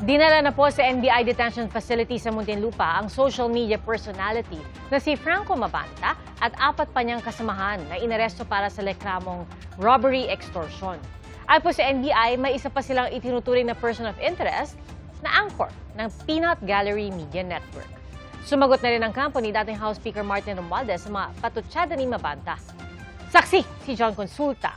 Dinala na po sa NBI Detention Facility sa Muntinlupa ang social media personality na si Franco Mabanta at 4 pa niyang kasamahan na inaresto para sa reklamong robbery extortion. Ay po sa NBI, may isa pa silang itinuturing na person of interest na anchor ng Peanut Gallery Media Network. Sumagot na rin ang kampo ni dating House Speaker Martin Romualdez sa mga patutsada ni Mabanta. Saksi si John Consulta.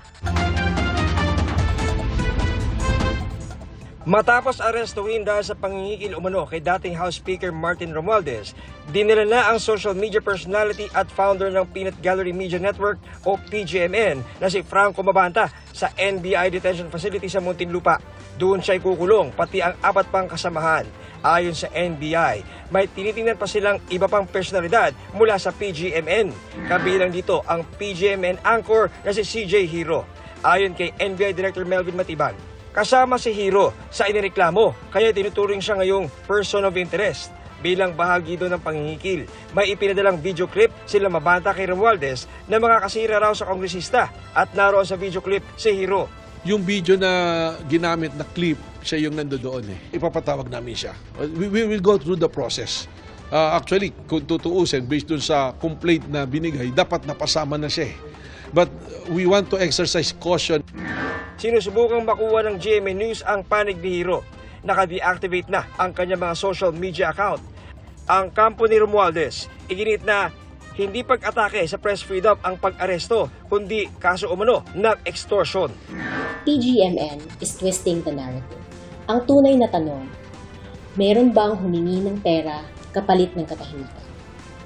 Matapos arestuhin dahil sa pangingikil umano kay dating House Speaker Martin Romualdez, dinala na ang social media personality at founder ng Peanut Gallery Media Network o PGMN na si Franco Mabanta sa NBI Detention Facility sa Muntinlupa. Doon siya'y kukulong, pati ang 4 pang kasamahan. Ayon sa NBI, may tinitingnan pa silang iba pang personalidad mula sa PGMN. Kabilang dito ang PGMN anchor na si CJ Hero. Ayon kay NBI Director Melvin Matibag, kasama si Hero sa inireklamo, kaya tinuturing siya ngayong person of interest. Bilang bahagi doon ng pangingikil, may ipinadalang video clip sila Mabanta kay Romualdez na mga kasira raw sa kongresista at naroon sa video clip si Hero. Yung video na ginamit na clip, siya yung nandoon eh. Ipapatawag namin siya. We will go through the process. Actually, kung tutuusin, based dun sa complaint na binigay, dapat napasama na siya eh. But we want to exercise caution. Sinusubukang makuha ng GMA News ang panig ni Hero. Naka-deactivate na ang kanyang mga social media account. Ang kampo ni Romualdez, iginit na hindi pag-atake sa press freedom ang pag-aresto, kundi kaso umano ng extortion. PGMN is twisting the narrative. Ang tunay na tanong, meron bang humingi ng pera kapalit ng katahimikan?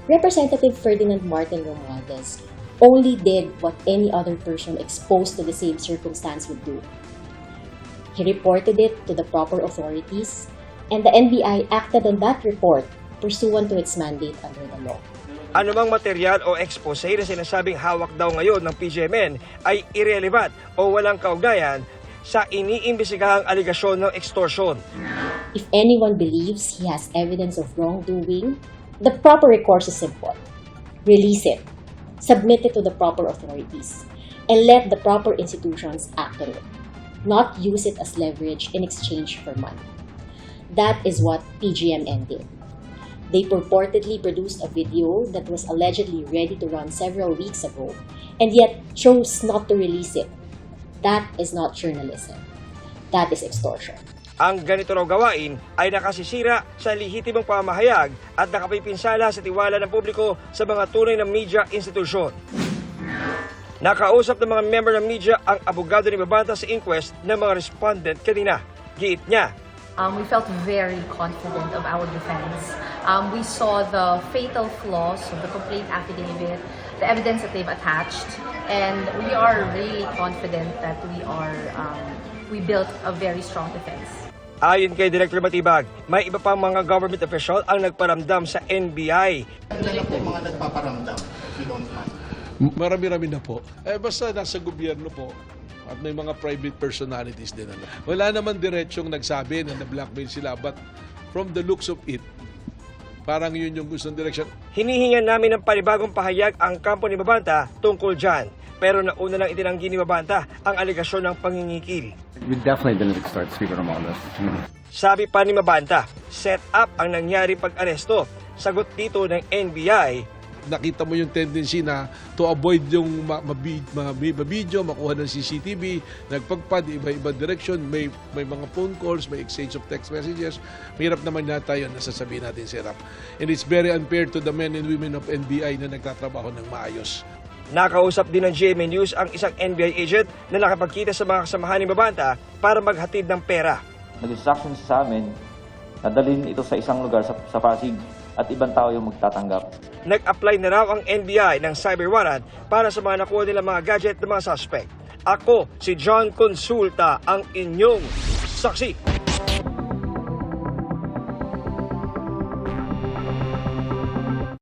Representative Ferdinand Martin Romualdez only did what any other person exposed to the same circumstance would do. He reported it to the proper authorities, and the NBI acted on that report pursuant to its mandate under the law. Anumang material o expose na sinasabing hawak daw ngayon ng PGMN ay irrelevant o walang kaugnayan sa iniimbestigahang aligasyon ng extortion. If anyone believes he has evidence of wrongdoing, the proper recourse is simple. Release it. Submit it to the proper authorities, and let the proper institutions act on it, not use it as leverage in exchange for money. That is what PGMN did. They purportedly produced a video that was allegedly ready to run several weeks ago, and yet chose not to release it. That is not journalism. That is extortion. Ang ganito raw gawain ay nakasisira sa lehitimong pamahayag at nakapipinsala sa tiwala ng publiko sa mga tunay na media institusyon. Nakausap ng mga member ng media ang abogado ni Mabanta sa inquest ng mga respondent kanina. Giit niya, we felt very confident of our defense. We saw the fatal flaws of the complaint affidavit, the evidence that they've attached, and we are really confident that we built a very strong defense. ayon kay Director Matibag, may iba pang mga government official ang nagparamdam sa NBI. Ano po mga nagpaparamdam, if you don't mind? Marami-rami na po. Basta nasa gobyerno po at may mga private personalities din. Wala naman diretsyong nagsabi na na-blackmail sila, but from the looks of it, parang yun yung gustong direction. Hinihingan namin ng panibagong pahayag ang kampo ni Mabanta tungkol dyan. Pero nauna lang itinanggi ni Mabanta ang aligasyon ng pangingikil. We definitely didn't extort Speaker Romualdez. Sabi pa ni Mabanta, set up ang nangyari pag-aresto. Sagot dito ng NBI, Nakita mo yung tendency na to avoid yung mabidyo, makuha ng CCTV, nagpagpad, iba-iba direction, may mga phone calls, may exchange of text messages. Mahirap naman yata yun, nasasabihin natin si Rap. And it's very unfair to the men and women of NBI na nagtatrabaho ng maayos. Nakausap din ng GMA News ang isang NBI agent na nakapagkita sa mga kasamahan ni Mabanta para maghatid ng pera. Nag-instruction sa amin na dalhin ito sa isang lugar sa Pasig at ibang tao yung magtatanggap. Nag-apply na raw ang NBI ng cyber warrant para sa mga nakuha nilang mga gadget ng mga suspect. Ako, si John Consulta, ang inyong saksi.